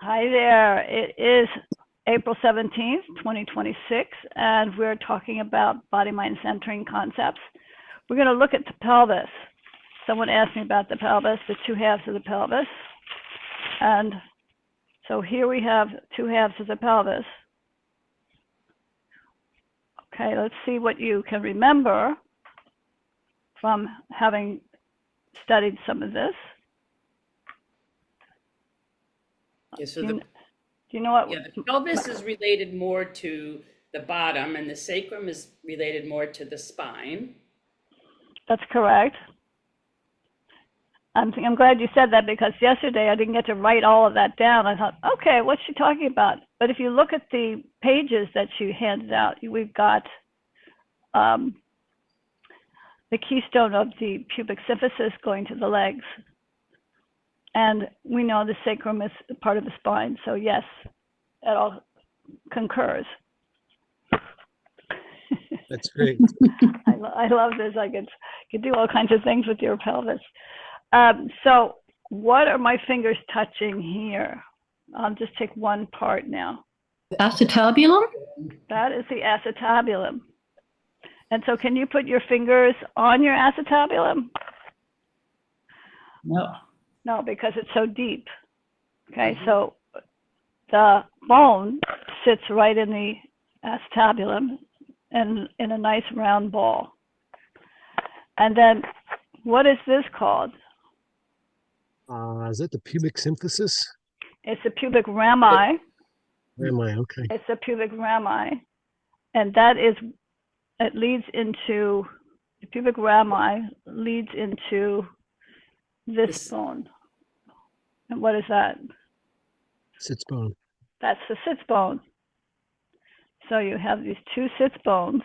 Hi there. It is April 17th, 2026, and we're talking about body-mind centering concepts. We're going to look at the pelvis. Someone asked me about the pelvis, the two halves of the pelvis. And so here we have two halves of the pelvis. Okay, let's see what you can remember from having studied some of this. Yeah, so do you know what? Yeah, the pelvis is related more to the bottom, and the sacrum is related more to the spine. That's correct. I'm glad you said that, because yesterday I didn't get to write all of that down. I thought, okay, what's she talking about? But if you look at the pages that she handed out, we've got the keystone of the pubic symphysis going to the legs. And we know the sacrum is part of the spine. So yes, it all concurs. That's great. I love this. I could do all kinds of things with your pelvis. So what are my fingers touching here? I'll just take one part now. Acetabulum? That is the acetabulum. And so can you put your fingers on your acetabulum? No. No, because it's so deep. Okay, so the bone sits right in the acetabulum and in a nice round ball. And then what is this called? Is that the pubic symphysis? It's the pubic rami. Rami, okay. It's the pubic rami. And that is, it leads into, the pubic rami leads into this bone. And what is that? Sits bone. That's the sits bone. So you have these two sits bones.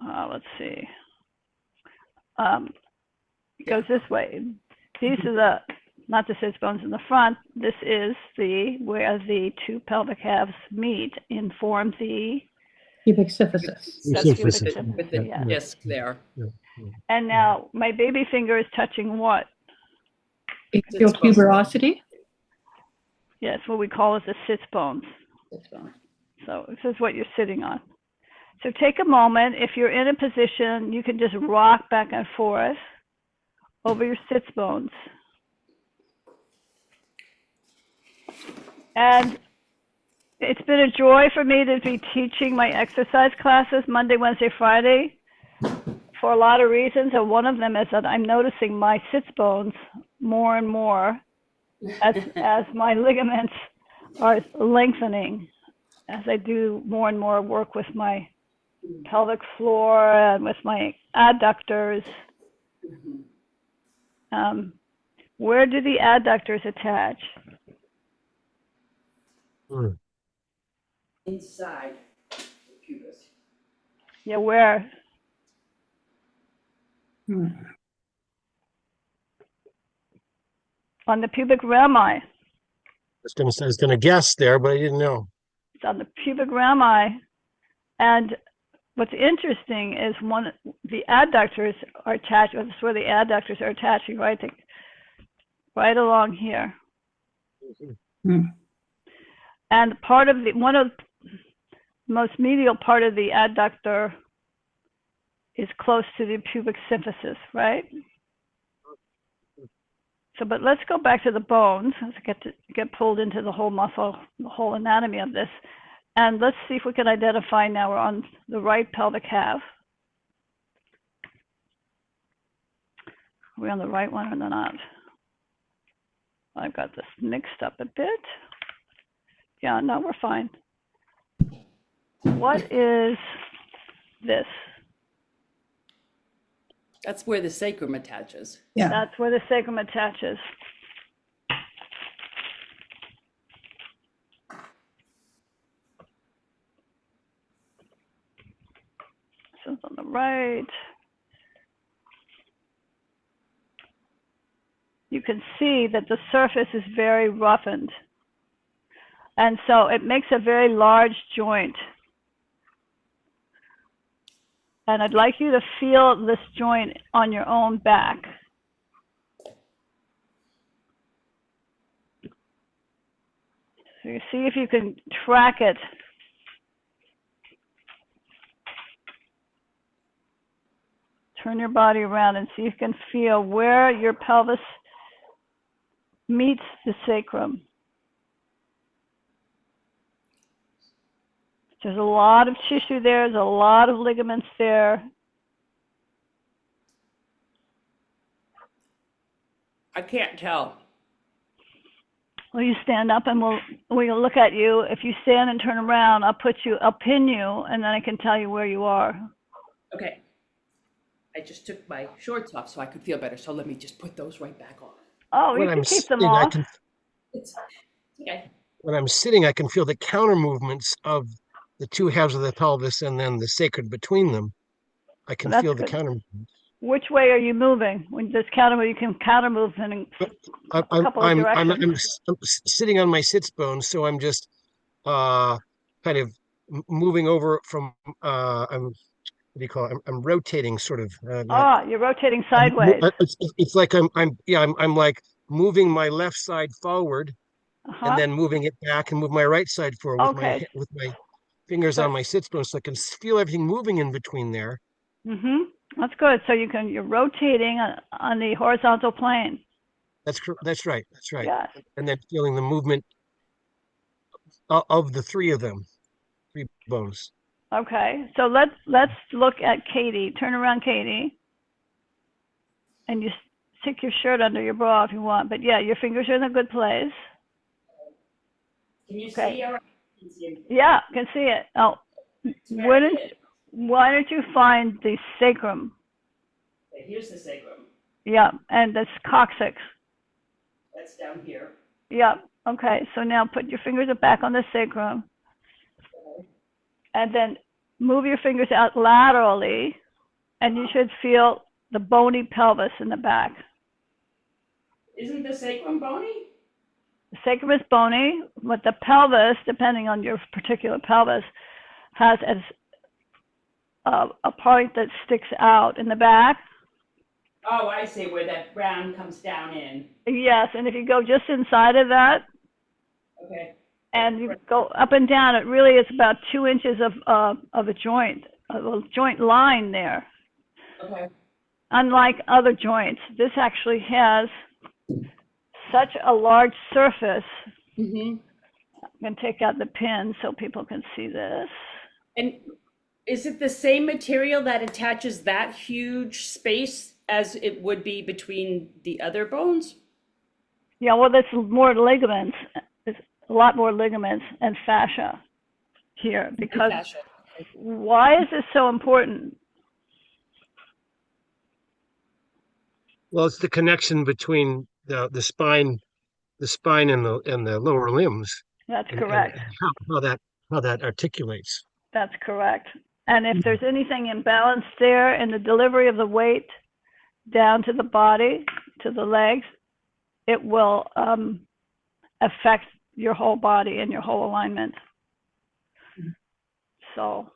Let's see. It goes this way. These are not the sits bones in the front. This is where the two pelvic halves meet and form the Pubic symphysis. With the disc there. Yeah. And now my baby finger is touching what? Axial tuberosity. Yes, what we call it the sits bones. Sits bone. So this is what you're sitting on. So take a moment. If you're in a position, you can just rock back and forth over your sits bones. And it's been a joy for me to be teaching my exercise classes Monday, Wednesday, Friday for a lot of reasons. And one of them is that I'm noticing my sits bones more and more as my ligaments are lengthening, as I do more and more work with my pelvic floor and with my adductors. Where do the adductors attach? Inside the pubis. Yeah, where? On the pubic rami. I was gonna guess there, but I didn't know. It's on the pubic rami. And what's interesting is the adductors are attached. This is where the adductors are attaching, right? Right along here. And one of the most medial part of the adductor is close to the pubic symphysis, right? So, but let's go back to the bones. Let's get pulled into the whole muscle, the whole anatomy of this. And let's see if we can identify now we're on the right pelvic half. Are we on the right one or not? I've got this mixed up a bit. Yeah, no, we're fine. What is this? That's where the sacrum attaches. Yeah. That's where the sacrum attaches. So it's on the right. You can see that the surface is very roughened. And so it makes a very large joint. And I'd like you to feel this joint on your own back. So you see if you can track it. Turn your body around and see if you can feel where your pelvis meets the sacrum. There's a lot of tissue there. There's a lot of ligaments there. I can't tell. Will you stand up and we'll look at you. If you stand and turn around, I'll pin you, and then I can tell you where you are. Okay. I just took my shorts off so I could feel better. So let me just put those right back on. Oh, you can keep them off. It's okay. When I'm sitting, I can feel the counter movements of the two halves of the pelvis and then the sacrum between them. I can feel the counter movements. Which way are you moving? When there's counter move, you can counter move in a couple of directions. I'm sitting on my sits bones, so I'm just kind of moving over from I'm what do you call it? I'm rotating sort of. You're rotating sideways. It's like I'm like moving my left side forward and then moving it back and move my right side forward with my fingers on my sits bones, so I can feel everything moving in between there. Mm-hmm. That's good. So you're rotating on the horizontal plane. That's right. That's right. Yes. And then feeling the movement of the three of them, three bones. Okay. So let's look at Katie. Turn around, Katie. And you stick your shirt under your bra if you want. But yeah, your fingers are in a good place. Can you see? Yeah, I can see it. Oh, why don't you find the sacrum? Okay, here's the sacrum. Yeah, and that's coccyx. That's down here. Yeah. Okay. So now put your fingers back on the sacrum, and then move your fingers out laterally, and you should feel the bony pelvis in the back. Isn't the sacrum bony? The sacrum is bony, but the pelvis, depending on your particular pelvis, has a part that sticks out in the back. Oh, I see, where that round comes down in. Yes, and if you go just inside of that, okay, and you go up and down, it really is about 2 inches of a joint line there. Okay. Unlike other joints, this actually has such a large surface. Mm-hmm. I'm going to take out the pin so people can see this. And is it the same material that attaches that huge space as it would be between the other bones? Yeah, well, there's more ligaments. There's a lot more ligaments and fascia here. Because why is this so important? Well, it's the connection between the spine and the lower limbs. That's correct. And how that articulates. That's correct. And if there's anything imbalanced there in the delivery of the weight down to the body, to the legs, it will affect your whole body and your whole alignment. So,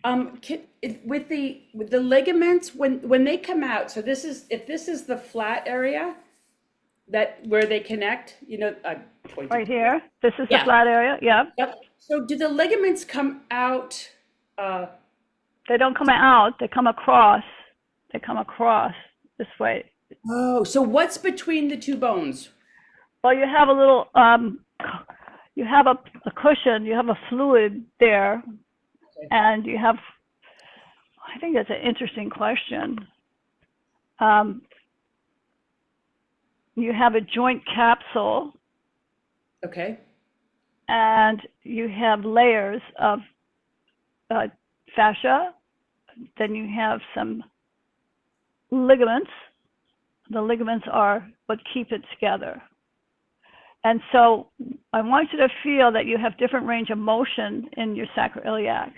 with the ligaments, when they come out, so if this is the flat area where they connect, right here, this is the flat area. Yeah. Yep. So do the ligaments come out? They don't come out. They come across. They come across this way. Oh, so what's between the two bones? Well, you have a little, you have a cushion, you have a fluid there, and you have, I think that's an interesting question. You have a joint capsule. Okay. And you have layers of fascia. Then you have some ligaments. The ligaments are what keep it together. And so I want you to feel that you have different range of motion in your sacroiliac.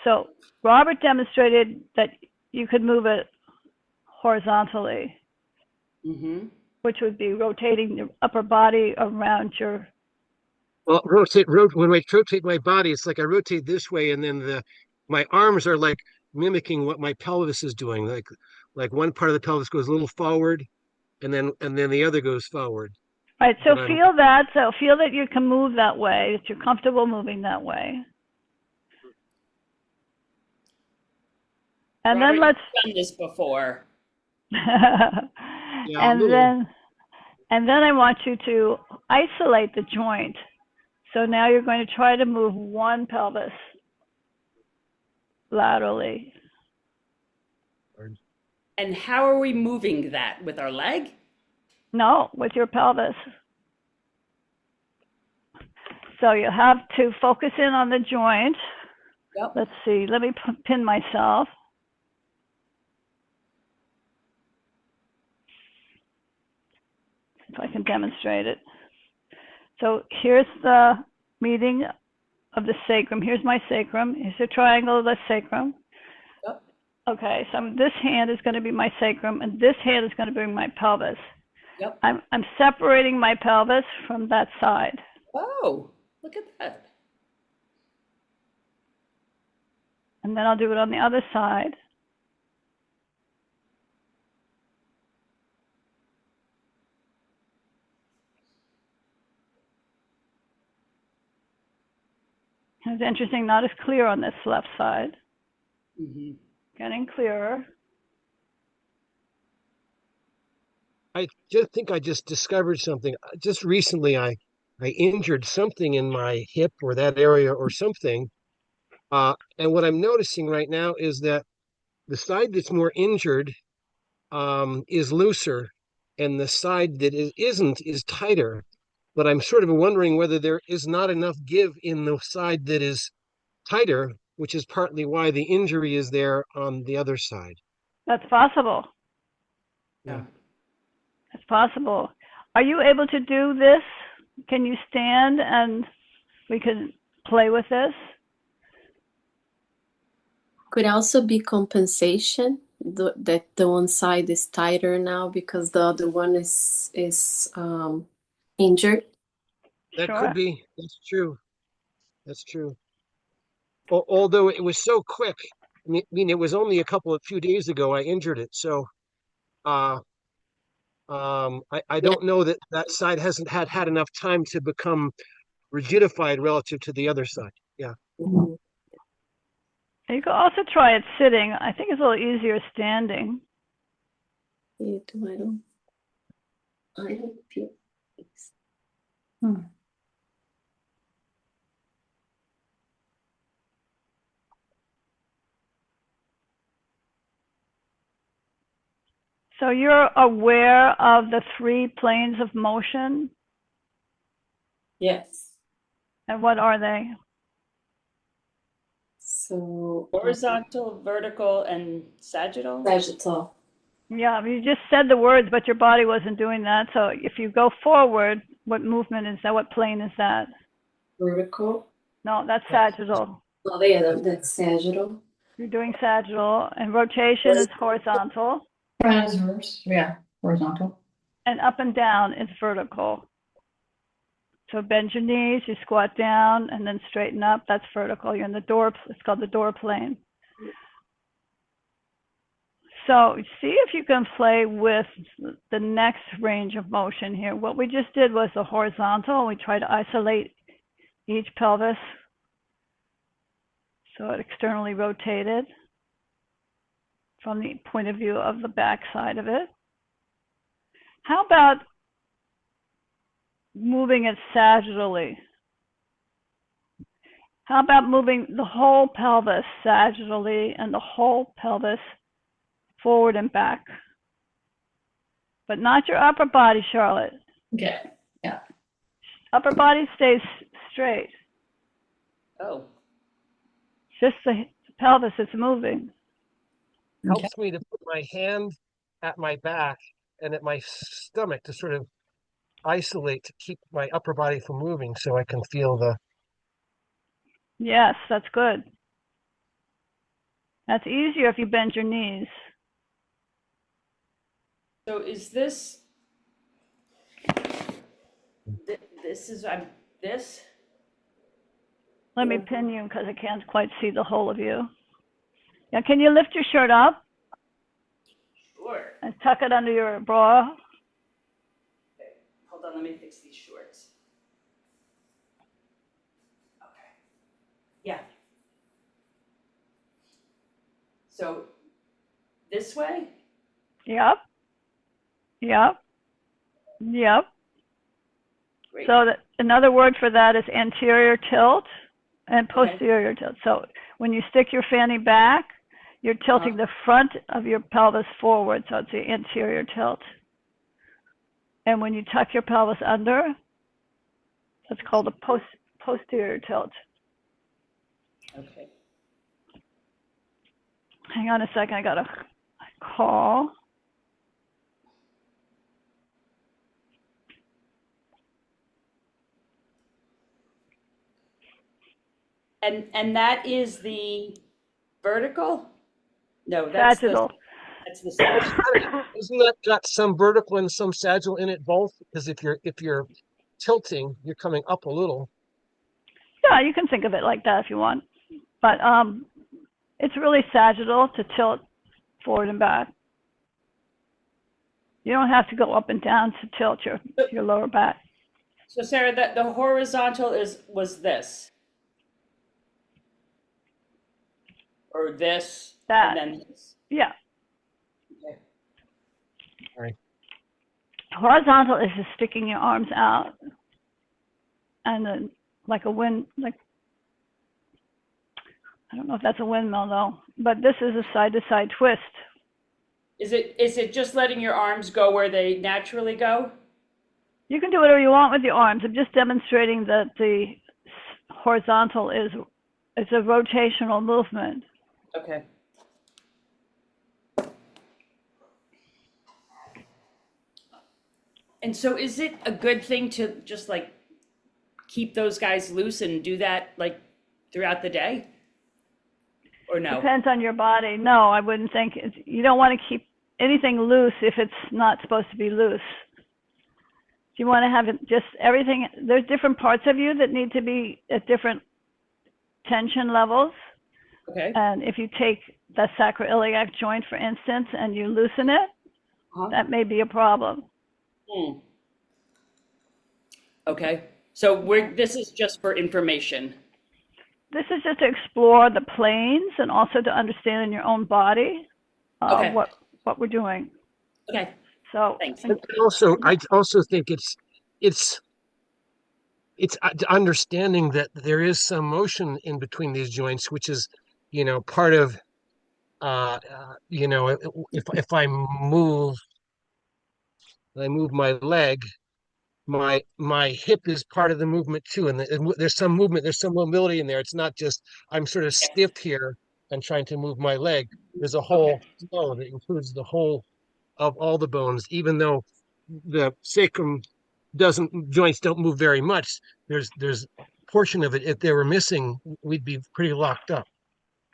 So Robert demonstrated that you could move it horizontally, which would be rotating the upper body around your... Well, when I rotate my body, it's like I rotate this way, and then my arms are like mimicking what my pelvis is doing. Like one part of the pelvis goes a little forward, and then the other goes forward. All right, so But feel that. So feel that you can move that way, that you're comfortable moving that way. And Robert, then let's you've done this before. yeah, a and little. then I want you to isolate the joint. So now you're going to try to move one pelvis laterally. And how are we moving that? With our leg? No, with your pelvis. So you have to focus in on the joint. Yep. Let's see, let me pin myself. If I can demonstrate it. So here's the meeting of the sacrum. Here's my sacrum. Here's the triangle of the sacrum. Yep. Okay, so this hand is going to be my sacrum, and this hand is going to be my pelvis. Yep. I'm separating my pelvis from that side. Oh, look at that. And then I'll do it on the other side. It's interesting, not as clear on this left side. Mm-hmm. Getting clearer. I just think I just discovered something. Just recently, I injured something in my hip or that area or something. And what I'm noticing right now is that the side that's more injured is looser, and the side that isn't is tighter. But I'm sort of wondering whether there is not enough give in the side that is tighter, which is partly why the injury is there on the other side. That's possible. Yeah. It's possible. Are you able to do this? Can you stand and we can play with this? Could also be compensation, that the one side is tighter now because the other one is injured. That Sure. could be. That's true. That's true. Although it was so quick. I mean, it was only a few days ago I injured it. So uh, I don't know that that side hasn't had enough time to become rigidified relative to the other side. Yeah. Mhm. You could also try it sitting. I think it's a little easier standing. I don't feel. So you're aware of the 3 planes of motion? Yes. And what are they? So Horizontal, vertical, and sagittal? sagittal. Yeah, you just said the words, but your body wasn't doing that. So if you go forward, what movement is that? What plane is that? Vertical. No, that's sagittal. Oh, yeah, that's sagittal. You're doing sagittal, and rotation is horizontal. Transverse, yeah, horizontal. And up and down is vertical. So bend your knees, you squat down, and then straighten up. That's vertical. You're in the door. It's called the door plane. So see if you can play with the next range of motion here. What we just did was the horizontal. We tried to isolate each pelvis so it externally rotated from the point of view of the back side of it. How about moving it sagittally? How about moving the whole pelvis sagittally and the whole pelvis forward and back? But not your upper body, Charlotte. Okay, yeah. Upper body stays straight. Oh. Just the pelvis is moving. Helps me to put my hand at my back and at my stomach to sort of isolate to keep my upper body from moving so I can feel the. Yes, that's good. That's easier if you bend your knees. So is this this? Let me pin you because I can't quite see the whole of you. Yeah, can you lift your shirt up? Sure. And tuck it under your bra? Hold on, let me fix these shorts. Okay. Yeah. So this way? Yep. Yep. Yep. Great. So another word for that is anterior tilt and posterior tilt. So when you stick your fanny back, you're tilting the front of your pelvis forward, so it's the anterior tilt. And when you tuck your pelvis under, it's called a posterior tilt. Okay. Hang on a second, I got a call. And that is the vertical? No, that's Sagittal. That's the sagittal. Isn't that got some vertical and some sagittal in it both? Because if you're tilting, you're coming up a little. Yeah, you can think of it like that if you want. But it's really sagittal to tilt forward and back. You don't have to go up and down to tilt your lower back. So Sarah, the horizontal was this. Or this, That. and then this. Yeah. Okay. All right. Horizontal is just sticking your arms out, and then like a wind, like I don't know if that's a windmill though, but this is a side-to-side twist. Is it just letting your arms go where they naturally go? You can do whatever you want with your arms. I'm just demonstrating that the horizontal is a rotational movement. Okay. And so is it a good thing to just like keep those guys loose and do that like throughout the day? Or no? Depends on your body. No, I wouldn't think you don't want to keep anything loose if it's not supposed to be loose. You want to have it just everything. There's different parts of you that need to be at different tension levels. Okay. And if you take the sacroiliac joint, for instance, and you loosen it, that may be a problem. Okay. So this is just for information. This is just to explore the planes and also to understand in your own body what we're doing. Okay. So thanks. I also think it's understanding that there is some motion in between these joints, which is, part of, if I move my leg, my hip is part of the movement too, and there's some movement, there's some mobility in there. It's not just I'm sort of stiff here and trying to move my leg. There's a whole flow that includes the whole of all the bones, even though the sacrum joints don't move very much. There's a portion of it. If they were missing, we'd be pretty locked up.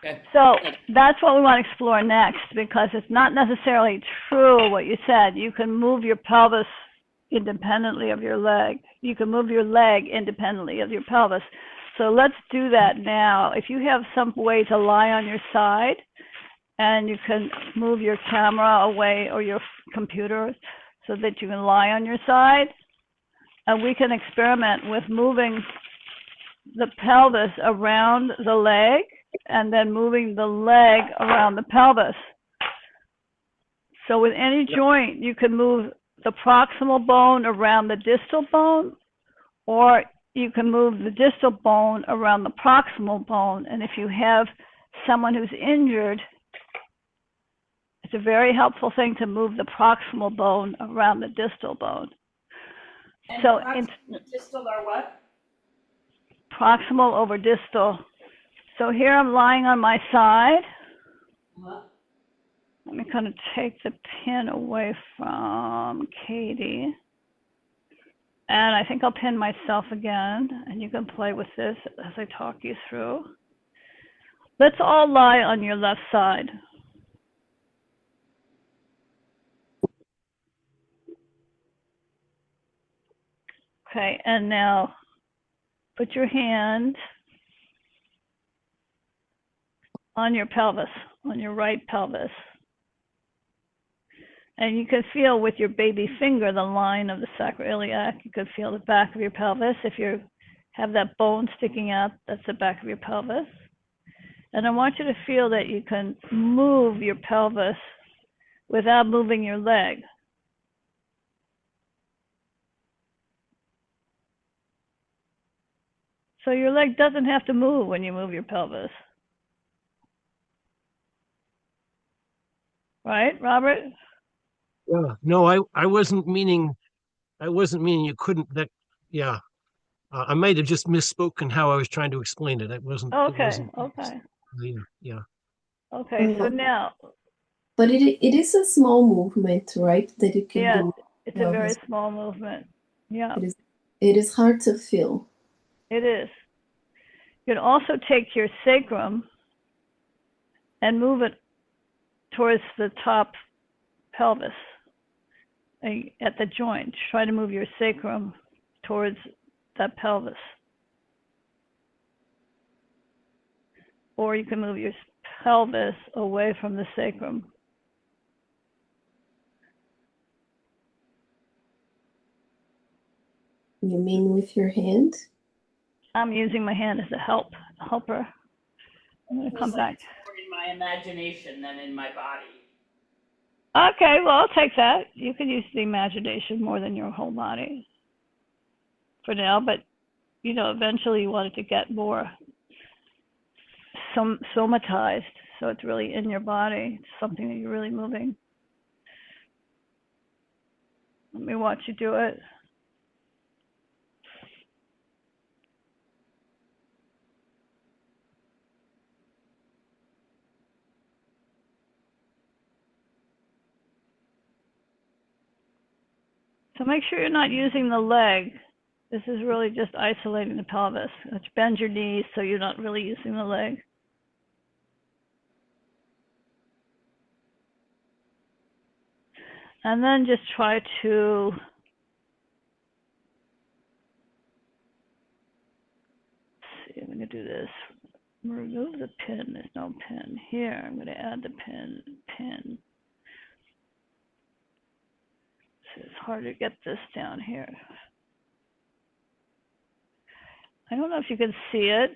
Okay. So that's what we want to explore next, because it's not necessarily true what you said. You can move your pelvis independently of your leg. You can move your leg independently of your pelvis. So let's do that now. If you have some way to lie on your side, and you can move your camera away or your computer so that you can lie on your side, and we can experiment with moving the pelvis around the leg and then moving the leg around the pelvis. So with any joint, you can move the proximal bone around the distal bone, or you can move the distal bone around the proximal bone. And if you have someone who's injured, it's a very helpful thing to move the proximal bone around the distal bone. And so distal are what? Proximal over distal. So here I'm lying on my side. Let me kind of take the pin away from Katie. And I think I'll pin myself again, and you can play with this as I talk you through. Let's all lie on your left side. Okay, and now put your hand on your pelvis, on your right pelvis. And you can feel with your baby finger the line of the sacroiliac. You can feel the back of your pelvis. If you have that bone sticking out, that's the back of your pelvis. And I want you to feel that you can move your pelvis without moving your leg. So your leg doesn't have to move when you move your pelvis. Right, Robert? Yeah. No, I wasn't meaning you couldn't that yeah. I might have just misspoken how I was trying to explain it. It wasn't Okay, okay. yeah, yeah. Okay, so now, But it is a small movement, right? That you can yes, do. it's a very small movement. Yeah, It is hard to feel. it is. You can also take your sacrum and move it towards the top pelvis at the joint. Try to move your sacrum towards that pelvis. Or you can move your pelvis away from the sacrum. You mean with your hand? I'm using my hand as a helper. I'm going to come back. More in my imagination than in my body. Okay, well, I'll take that. You can use the imagination more than your whole body for now, but eventually you want it to get more somatized, so it's really in your body. It's something that you're really moving. Let me watch you do it. So make sure you're not using the leg. This is really just isolating the pelvis. Let's bend your knees so you're not really using the leg. And then just try to see, I'm going to do this. Remove the pin. There's no pin here. I'm going to add the pin. So it's hard to get this down here. I don't know if you can see it.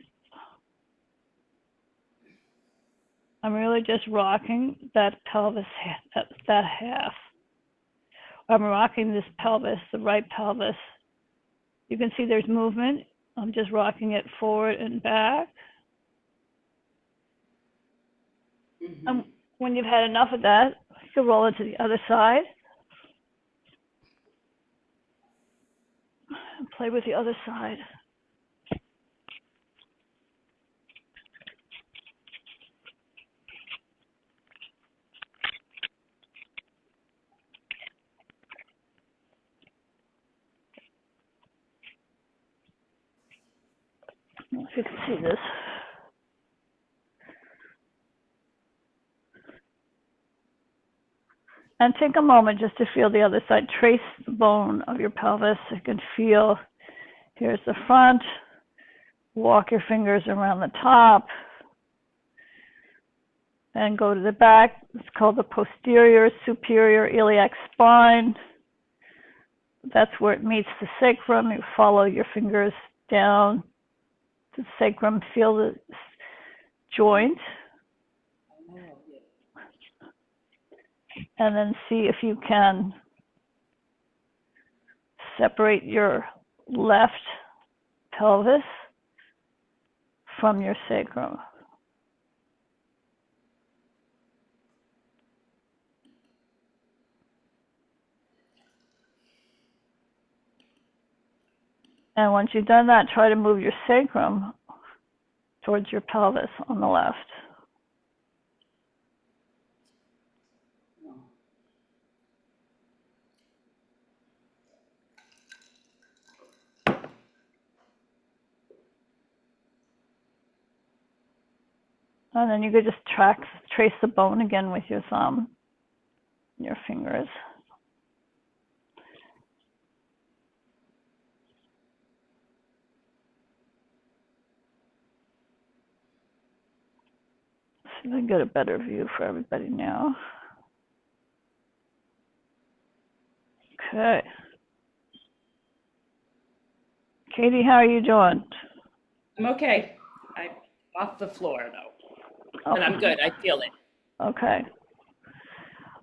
I'm really just rocking that pelvis, that half. I'm rocking this pelvis, the right pelvis. You can see there's movement. I'm just rocking it forward and back. And when you've had enough of that, you can roll into the other side. And play with the other side. I don't know if you can see this. And take a moment just to feel the other side. Trace the bone of your pelvis. You can feel, here's the front. Walk your fingers around the top. And go to the back. It's called the posterior superior iliac spine. That's where it meets the sacrum. You follow your fingers down to the sacrum. Feel the joint. And then see if you can separate your left pelvis from your sacrum. And once you've done that, try to move your sacrum towards your pelvis on the left. And then you could just trace the bone again with your thumb, your fingers. See if I can get a better view for everybody now. Okay. Katie, how are you doing? I'm okay. I'm off the floor though, and I'm Okay. good. I feel it. Okay.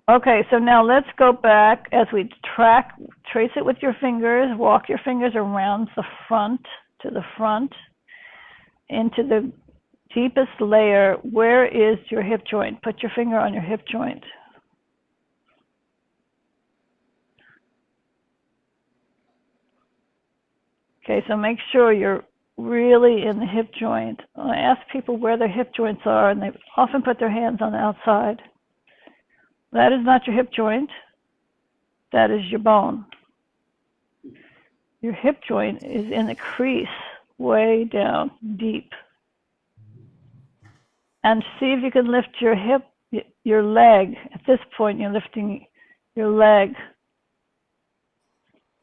Okay, so now let's go back as we trace it with your fingers, walk your fingers around the front, to the front, into the deepest layer. Where is your hip joint? Put your finger on your hip joint. Okay, so make sure you're really in the hip joint. I ask people where their hip joints are, and they often put their hands on the outside. That is not your hip joint. That is your bone. Your hip joint is in the crease, way down, deep. And see if you can lift your hip, your leg. At this point, you're lifting your leg.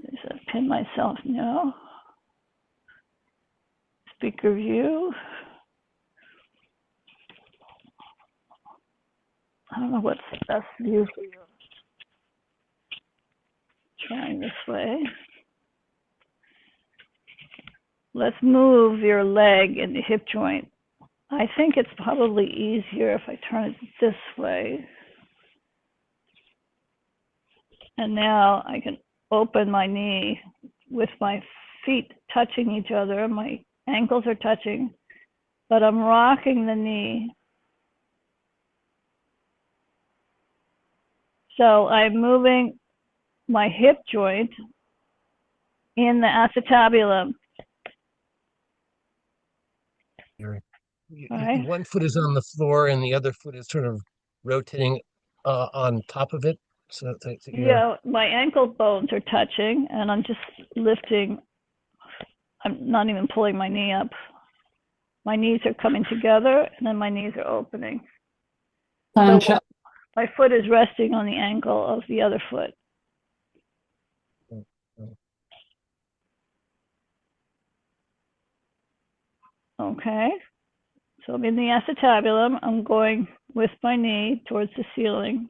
Just pin myself now. Speaker view. I don't know what's the best view for you. Trying this way. Let's move your leg in the hip joint. I think it's probably easier if I turn it this way. And now I can open my knee with my feet touching each other. My ankles are touching, but I'm rocking the knee. So I'm moving my hip joint in the acetabulum. Right. One foot is on the floor and the other foot is sort of rotating on top of it. So that yeah, my ankle bones are touching, and I'm just lifting. I'm not even pulling my knee up. My knees are coming together, and then my knees are opening. So my foot is resting on the ankle of the other foot. Okay. So I'm in the acetabulum. I'm going with my knee towards the ceiling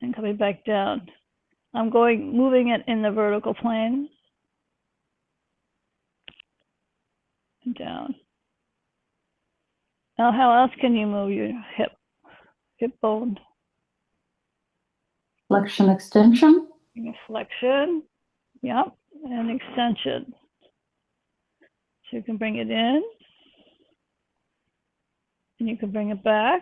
and coming back down. I'm moving it in the vertical plane and down. Now, how else can you move your hip bone? Flexion, extension. Flexion, yep, and extension. So you can bring it in, and you can bring it back.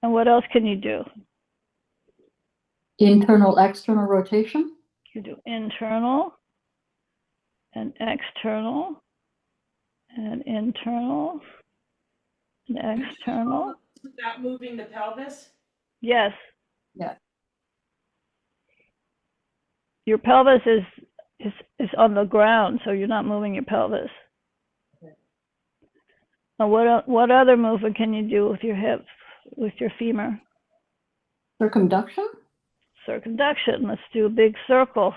And what else can you do? Internal, external rotation. You do internal and external and internal and external. Without moving the pelvis? Yes. Yeah. Your pelvis is on the ground, so you're not moving your pelvis. Okay. Now, what other movement can you do with your hips, with your femur? Circumduction. Circumduction. Let's do a big circle.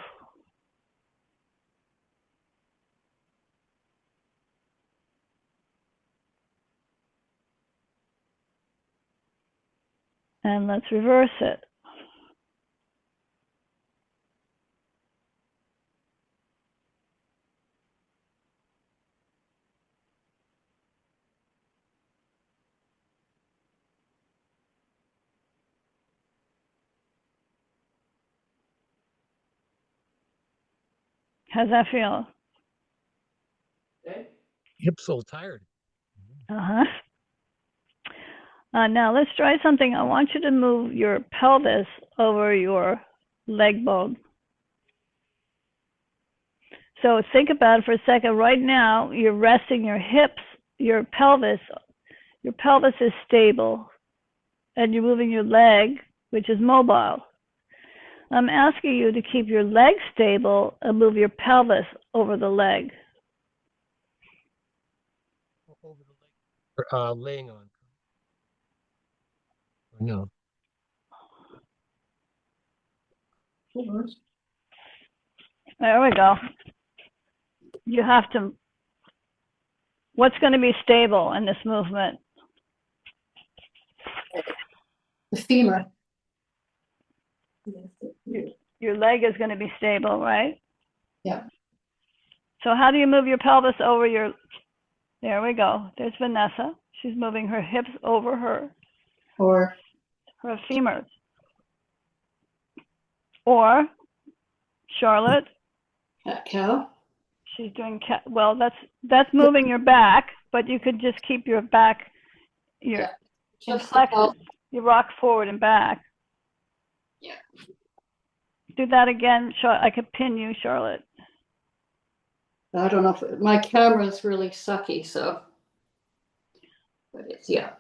And let's reverse it. How's that feel? Good. Hips all tired. Uh-huh. Now let's try something. I want you to move your pelvis over your leg bone. So think about it for a second. Right now, you're resting your hips, your pelvis. Your pelvis is stable, and you're moving your leg, which is mobile. I'm asking you to keep your leg stable and move your pelvis over the leg. Over the leg, laying on. No. There we go. You have to, what's going to be stable in this movement? The femur. your leg is going to be stable, right? Yeah. So how do you move your pelvis over your, there we go. There's Vanessa. She's moving her hips over her Or femurs. Or Charlotte, cat cow. she's doing well, that's moving your back, but you could just keep your back, your plexus. You rock forward and back. Yeah. Do that again. I could pin you, Charlotte. I don't know if my camera's really sucky, so. But it's, yeah.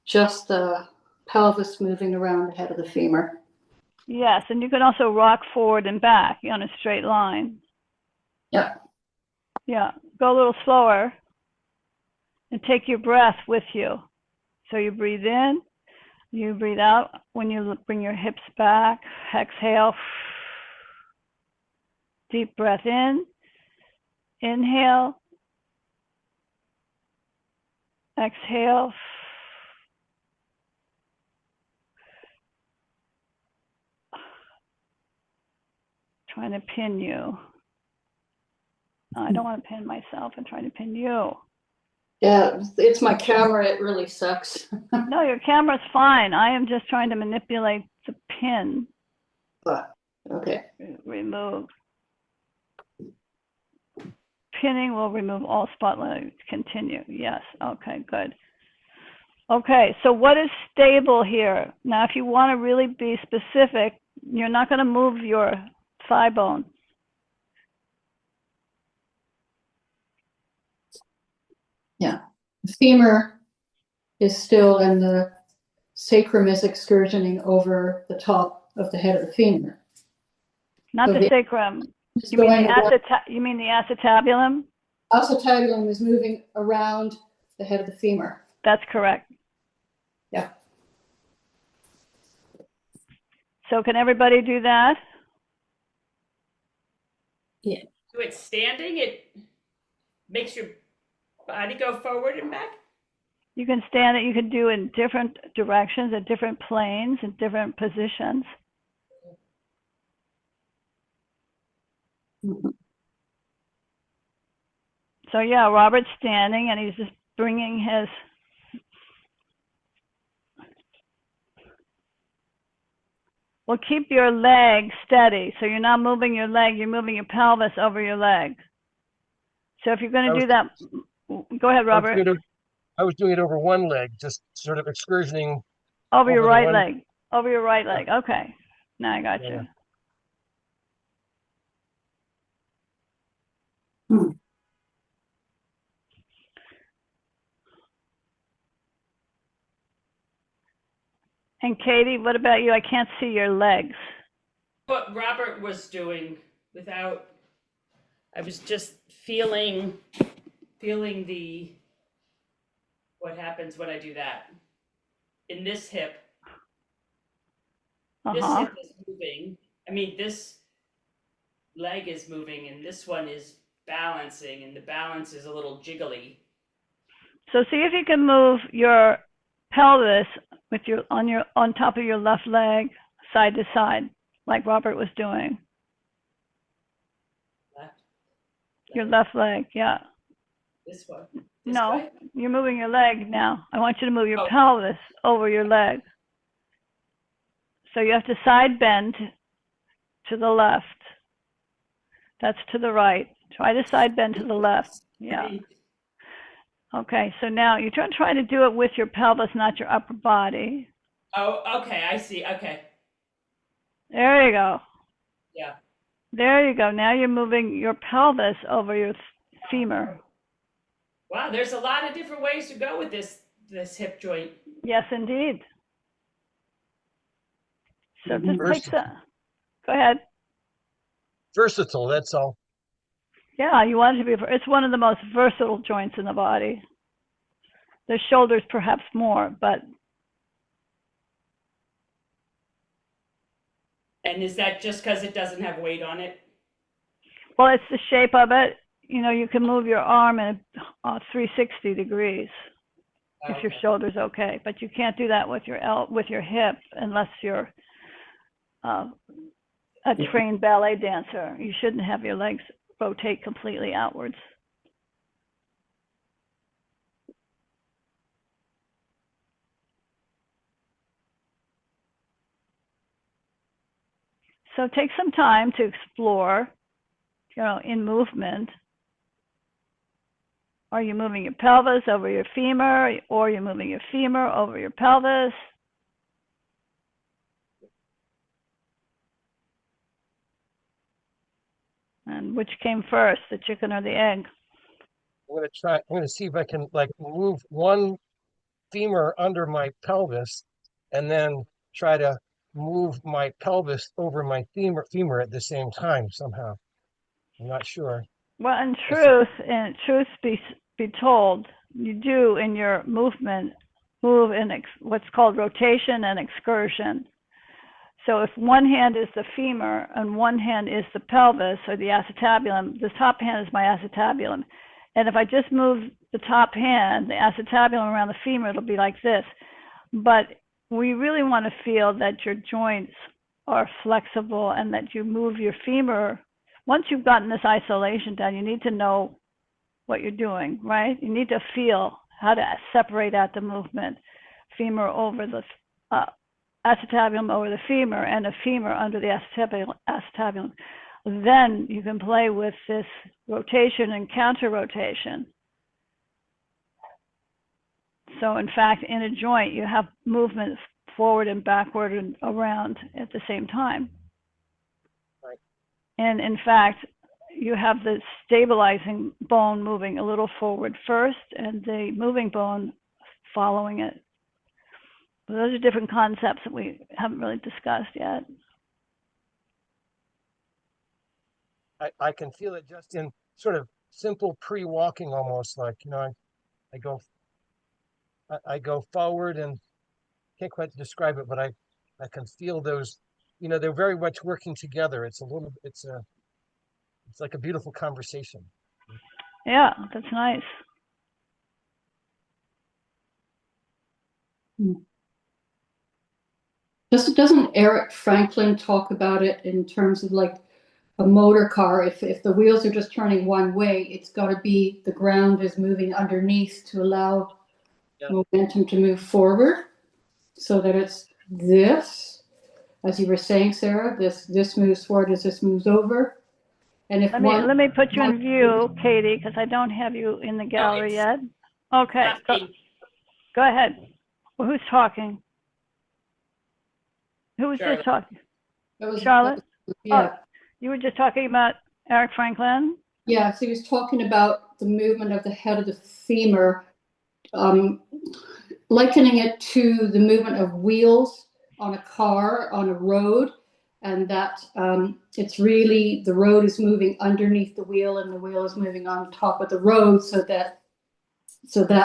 Just the pelvis moving around the head of the femur. Yes, and you can also rock forward and back on a straight line. Yeah. Yeah, go a little slower and take your breath with you. So you breathe in, you breathe out. When you bring your hips back, exhale. Deep breath in, inhale, exhale. Trying to pin you. I don't want to pin myself. I'm trying to pin you. Yeah, it's my camera. It really sucks. No, your camera's fine. I am just trying to manipulate the pin. But, okay. Remove. Pinning will remove all spotlight. Continue. Yes. Okay, good. Okay, so what is stable here? Now, if you want to really be specific, you're not going to move your thigh bone. Yeah. The femur is still, and the sacrum is excursioning over the top of the head of the femur. Not so the sacrum. You mean the acetabulum? Acetabulum is moving around the head of the femur. That's correct. Yeah. So can everybody do that? Yeah. So it's standing, it makes your body go forward and back? You can stand it. You can do in different directions, at different planes, in different positions. Mm-hmm. So yeah, Robert's standing and he's just bringing his well, keep your leg steady. So you're not moving your leg, you're moving your pelvis over your leg. So if you're going to do that, go ahead, Robert. I was doing it over one leg, just sort of excursioning over your right leg. Over your right leg. Okay. Now I got you. Hmm. And Katie, what about you? I can't see your legs. What Robert was doing without, I was just feeling the, what happens when I do that. In this hip, this hip is moving. I mean, this leg is moving and this one is balancing and the balance is a little jiggly. So see if you can move your pelvis with your on top of your left leg, side to side, like Robert was doing. Your left leg, yeah. This one. No, way? You're moving your leg now. I want you to move your pelvis over your leg. So you have to side bend to the left. That's to the right. Try to side bend to the left. Yeah. Okay, so now you're trying to do it with your pelvis, not your upper body. Oh, okay, I see. Okay. There you go. Yeah. There you go. Now you're moving your pelvis over your femur. Wow, there's a lot of different ways to go with this hip joint. Yes, indeed. So just take some. Go ahead. Versatile, that's all. Yeah, you want it to be. It's one of the most versatile joints in the body. The shoulders perhaps more, but. And is that just because it doesn't have weight on it? Well, it's the shape of it. You know, you can move your arm in 360 degrees if your shoulder's okay, but you can't do that with your hip unless you're a trained ballet dancer. You shouldn't have your legs rotate completely outwards. So take some time to explore, in movement. Are you moving your pelvis over your femur, or are you moving your femur over your pelvis? And which came first, the chicken or the egg? I'm going to see if I can move one femur under my pelvis and then try to move my pelvis over my femur at the same time somehow. I'm not sure. Well, in truth be told, you do in your movement move in what's called rotation and excursion. So if one hand is the femur and one hand is the pelvis or the acetabulum, the top hand is my acetabulum. And if I just move the top hand, the acetabulum around the femur, it'll be like this. But we really want to feel that your joints are flexible and that you move your femur. Once you've gotten this isolation down, you need to know what you're doing, right? You need to feel how to separate out the movement. Femur over the acetabulum over the femur and a femur under the acetabulum. Then you can play with this rotation and counter rotation. So in fact, in a joint, you have movement forward and backward and around at the same time. Right. And in fact, you have the stabilizing bone moving a little forward first and the moving bone following it. Those are different concepts that we haven't really discussed yet. I can feel it just in sort of simple pre-walking, almost like, I go forward and can't quite describe it, but I can feel those, they're very much working together. It's like a beautiful conversation. Yeah, that's nice. Doesn't Eric Franklin talk about it in terms of like a motor car? If the wheels are just turning one way, it's got to be the ground is moving underneath to allow momentum to move forward, so that it's this, as you were saying, Sarah. This moves forward as this moves over. And if let me put you in view, Katie, because I don't have you in the gallery yet. Okay, go ahead. Well, who's talking? Who was just talking? Charlotte? Yeah. Oh, you were just talking about Eric Franklin? Yeah, so he was talking about the movement of the head of the femur, likening it to the movement of wheels on a car, on a road, and that it's really the road is moving underneath the wheel and the wheel is moving on top of the road, so that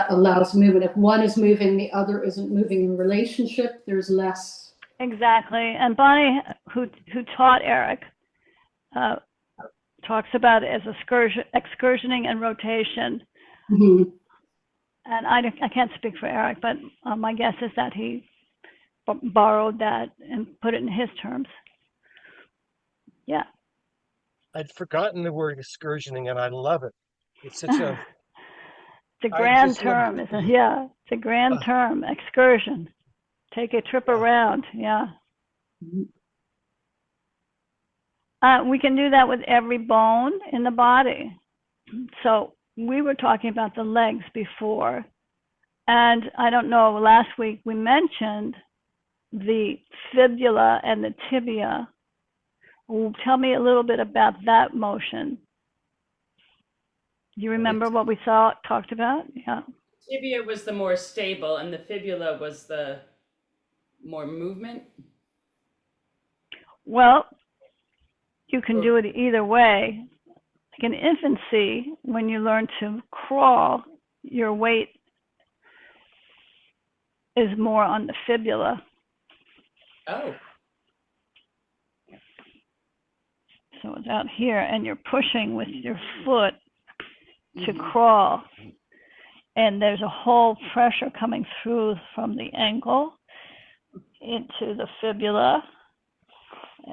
allows movement. If one is moving, the other isn't moving in relationship, there's less. Exactly. And Bonnie, who taught Eric, talks about it as excursioning and rotation. Mm-hmm. And I can't speak for Eric, but my guess is that he borrowed that and put it in his terms. Yeah. I'd forgotten the word excursioning, and I love it. It's such a... It's a grand term, isn't it? Yeah, it's a grand term, excursion. Take a trip around, yeah. We can do that with every bone in the body. So we were talking about the legs before, and I don't know, last week we mentioned the fibula and the tibia. Tell me a little bit about that motion. Do you remember what we talked about? Yeah. Tibia was the more stable and the fibula was the more movement. Well, you can do it either way. Like in infancy, when you learn to crawl, your weight is more on the fibula. Oh. So it's out here, and you're pushing with your foot to crawl. And there's a whole pressure coming through from the ankle into the fibula.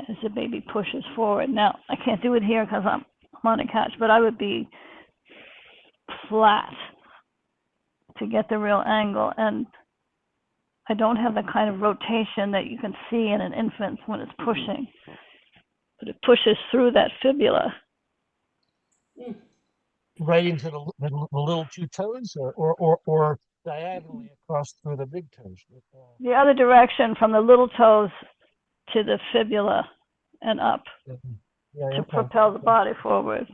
as the baby pushes forward. Now, I can't do it here because I'm on a couch, but I would be flat to get the real angle. And I don't have the kind of rotation that you can see in an infant when it's pushing, but it pushes through that fibula. Right into the little two toes, or diagonally across through the big toes. The other direction from the little toes to the fibula and up to propel the body forward.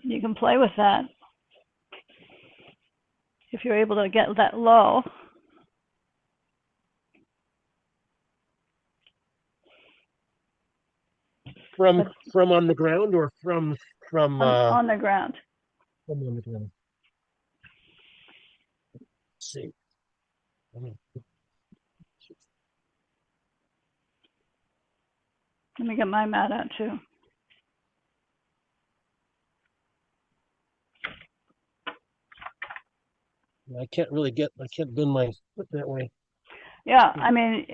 You can play with that if you're able to get that low. From on the ground or from on the ground. From on the ground. Let's see. Let me get my mat out too. I can't bend my foot that way. Yeah, I mean,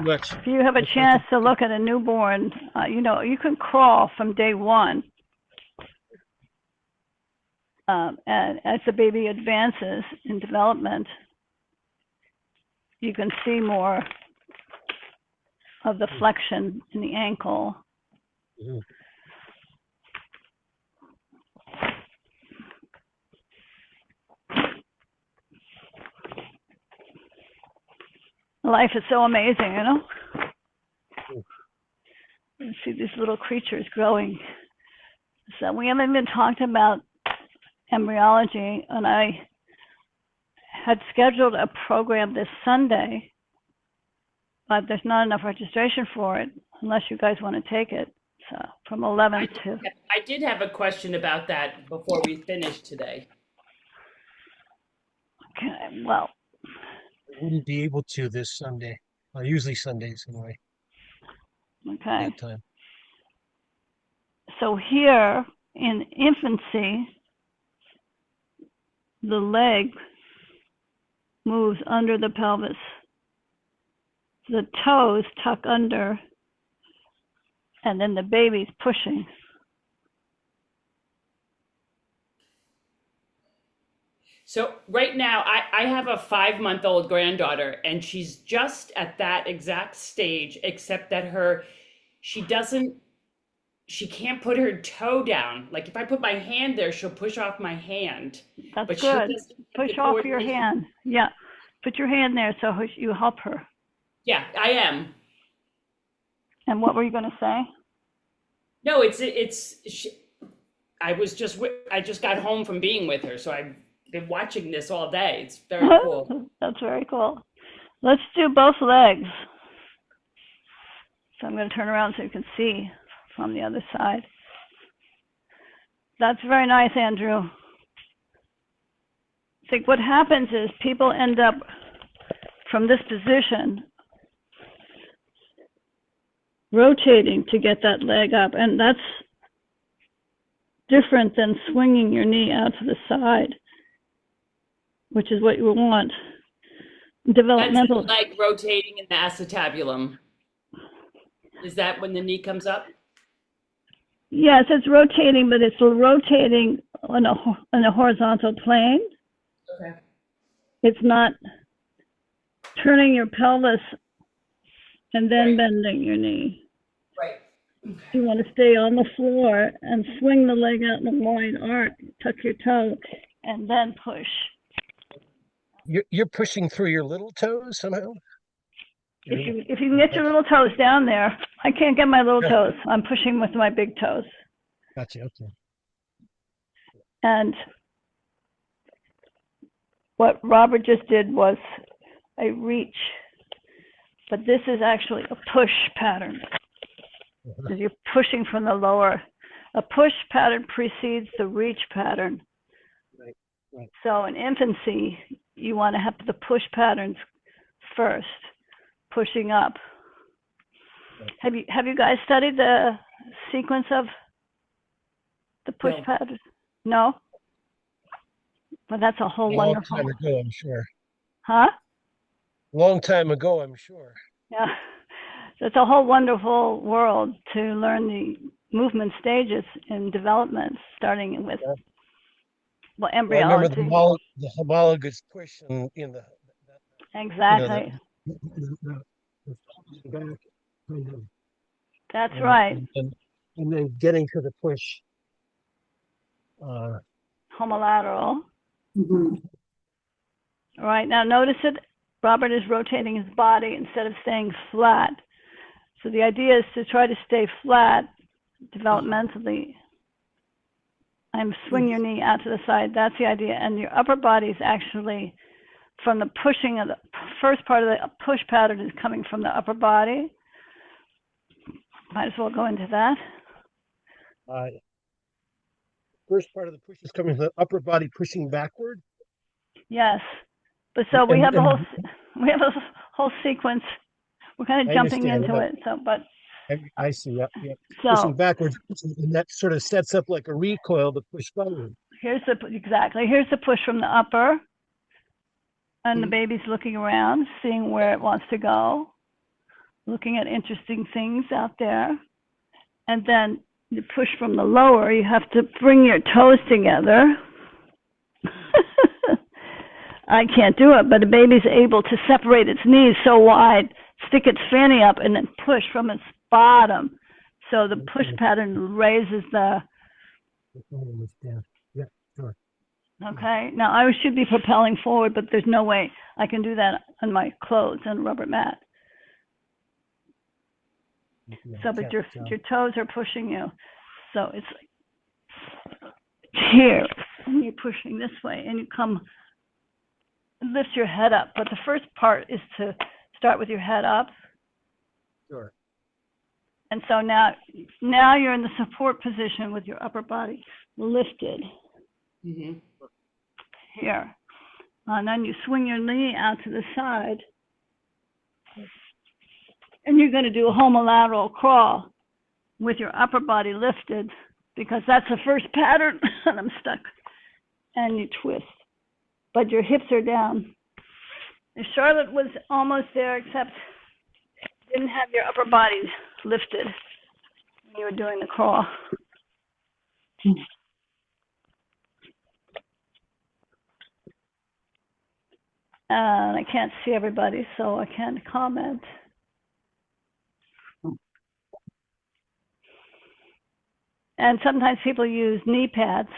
Much. if you have a chance to look at a newborn, you can crawl from day one. And as the baby advances in development, you can see more of the flexion in the ankle. Mm-hmm. Life is so amazing, You see these little creatures growing. So we haven't even talked about embryology, and I had scheduled a program this Sunday, but there's not enough registration for it unless you guys want to take it. So from 11 to... I did have a question about that before we finish today. Okay, well... I wouldn't be able to this Sunday. Usually Sundays anyway. Okay. That time. So here in infancy, the leg moves under the pelvis. The toes tuck under, and then the baby's pushing. So right now, I have a 5-month-old granddaughter, and she's just at that exact stage, except that she can't put her toe down. Like if I put my hand there, she'll push off my hand. That's good. Push off your hand. Yeah. Put your hand there so you help her. Yeah, I am. And what were you going to say? No, I just got home from being with her, so I've been watching this all day. It's very cool. That's very cool. Let's do both legs. So I'm going to turn around so you can see from the other side. That's very nice, Andrew. I think what happens is people end up from this position rotating to get that leg up, and that's different than swinging your knee out to the side, which is what you want. Developmental. That's the leg rotating in the acetabulum. Is that when the knee comes up? Yes, it's rotating, but it's rotating on a horizontal plane. Okay. It's not turning your pelvis and then bending your knee. Right. You want to stay on the floor and swing the leg out in a wide arc, tuck your toe, and then push. You're pushing through your little toes somehow? If you can get your little toes down there, I can't get my little toes. I'm pushing with my big toes. Gotcha. Okay. And what Robert just did was a reach, but this is actually a push pattern. Because you're pushing from the lower. A push pattern precedes the reach pattern. Right. So in infancy, you want to have the push patterns first, pushing up. Right. Have you guys studied the sequence of the push pattern? No? Well, that's a whole wonderful. Long time ago, I'm sure. Huh? Long time ago, I'm sure. Yeah. So it's a whole wonderful world to learn the movement stages in development, starting with I remember embryology. the homologous push in the Exactly. Back, That's right. And then getting to the push. Homolateral. Mm-hmm. All right, now notice it. Robert is rotating his body instead of staying flat. So the idea is to try to stay flat developmentally. And swing your knee out to the side. That's the idea. And your upper body is actually from the pushing of the first part of the push pattern is coming from the upper body. Might as well go into that. First part of the push is coming from the upper body pushing backward. Yes, but so we have a whole sequence. We're kind of jumping into it. So, but I see. Yep. So pushing backwards, and that sort of sets up like a recoil to push forward. Here's the push from the upper, and the baby's looking around, seeing where it wants to go, looking at interesting things out there, and then you push from the lower. You have to bring your toes together. I can't do it, but the baby's able to separate its knees so wide, stick its fanny up, and then push from its bottom. So the push pattern raises the. Yeah, sure. Okay. Now I should be propelling forward, but there's no way I can do that on my clothes and rubber mat. So, but your toes are pushing you. So it's like here, and you're pushing this way, and you come. Lift your head up, but the first part is to start with your head up. Sure. And so now you're in the support position with your upper body lifted. Mm-hmm. Here. And then you swing your knee out to the side. And you're going to do a homolateral crawl with your upper body lifted, because that's the first pattern, and I'm stuck. And you twist. But your hips are down. And Charlotte was almost there, except didn't have your upper body lifted when you were doing the crawl. And I can't see everybody, so I can't comment. And sometimes people use knee pads,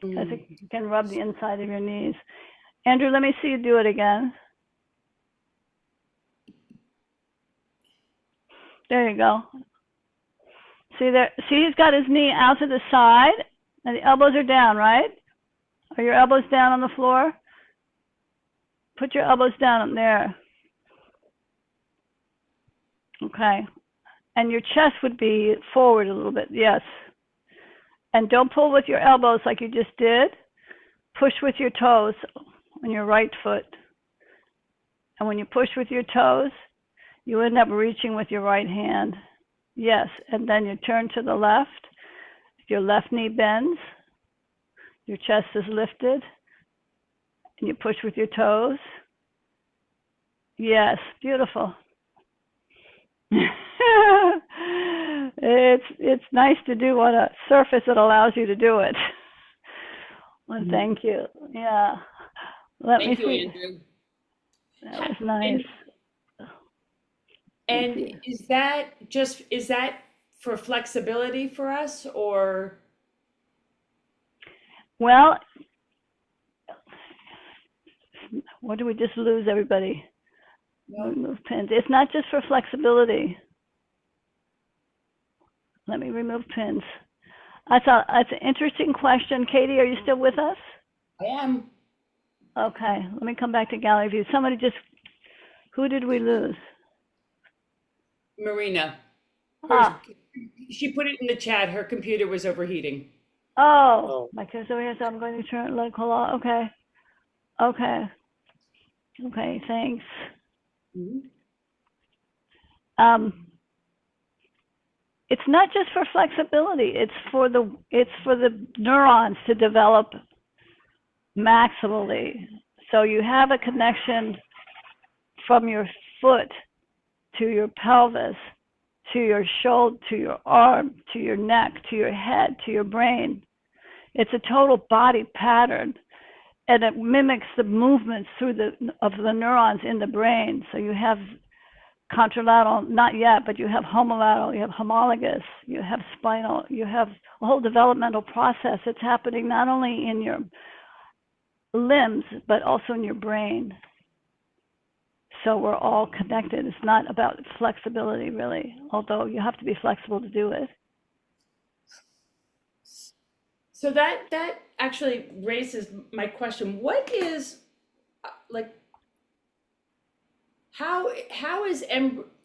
because it can rub the inside of your knees. Andrew, let me see you do it again. There you go. See there? See, he's got his knee out to the side, and the elbows are down, right? Are your elbows down on the floor? Put your elbows down there. Okay. And your chest would be forward a little bit, yes. And don't pull with your elbows like you just did. Push with your toes on your right foot. And when you push with your toes, you end up reaching with your right hand. Yes, and then you turn to the left. Your left knee bends. Your chest is lifted. And you push with your toes. Yes, beautiful. It's nice to do on a surface that allows you to do it. Well, thank you. Yeah. Thank you, Andrew. That was nice. And is that for flexibility for us, or? Well, what did we just lose, everybody? Remove pins. It's not just for flexibility. Let me remove pins. That's an interesting question. Katie, are you still with us? I am. Okay, let me come back to gallery view. Who did we lose? Marina. She put it in the chat. Her computer was overheating. Oh. My computer's over here, so I'm going to turn it okay. Okay, thanks. Mm-hmm. It's not just for flexibility. It's for the neurons to develop maximally. So you have a connection from your foot to your pelvis, to your shoulder, to your arm, to your neck, to your head, to your brain. It's a total body pattern, and it mimics the movements of the neurons in the brain. So you have contralateral, not yet, but you have homolateral, you have homologous, you have spinal, you have a whole developmental process. It's happening not only in your limbs, but also in your brain. So we're all connected. It's not about flexibility, really, although you have to be flexible to do it. So that actually raises my question. What is, like, how is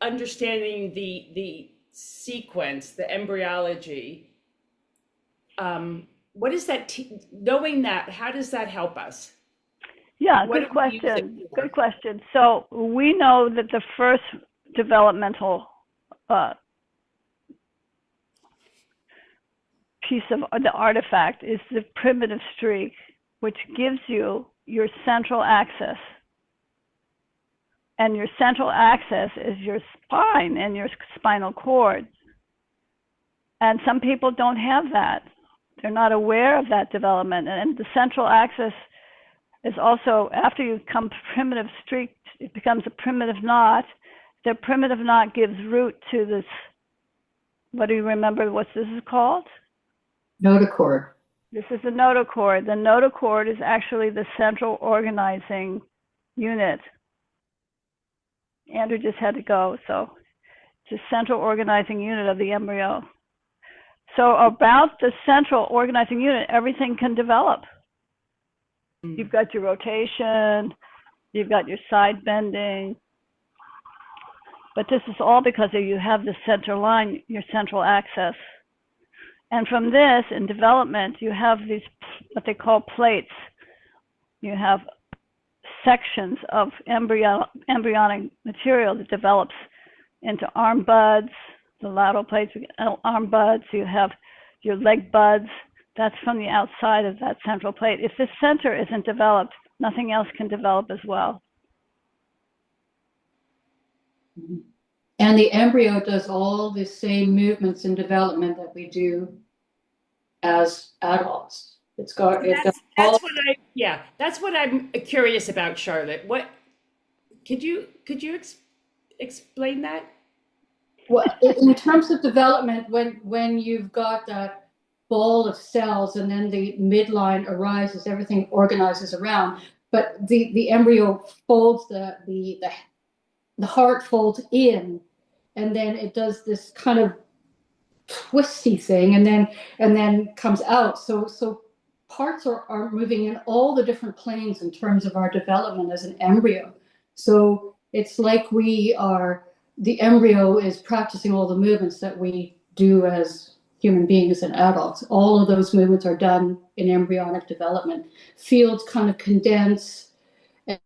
understanding the sequence, the embryology, what is that, knowing that, how does that help us? Yeah, good question. Good question. So we know that the first developmental piece of the artifact is the primitive streak, which gives you your central axis. And your central axis is your spine and your spinal cord. And some people don't have that. They're not aware of that development. And the central axis is also, after you become primitive streak, it becomes a primitive knot. The primitive knot gives root to this, what do you remember what this is called? Notochord. This is the notochord. The notochord is actually the central organizing unit. Andrew just had to go, so it's a central organizing unit of the embryo. So about the central organizing unit, everything can develop. You've got your rotation, you've got your side bending, but this is all because you have the center line, your central axis. And from this, in development, you have these, what they call plates. You have sections of embryonic material that develops into arm buds, the lateral plates, arm buds. You have your leg buds. That's from the outside of that central plate. If the center isn't developed, nothing else can develop as well. And the embryo does all the same movements in development that we do as adults. That's what I'm curious about, Charlotte. What could you explain that? Well, in terms of development, when you've got a ball of cells and then the midline arises, everything organizes around, but the embryo folds, the heart folds in, and then it does this kind of twisty thing, and then comes out. So parts are moving in all the different planes in terms of our development as an embryo. So it's like the embryo is practicing all the movements that we do as human beings and adults. All of those movements are done in embryonic development. Fields kind of condense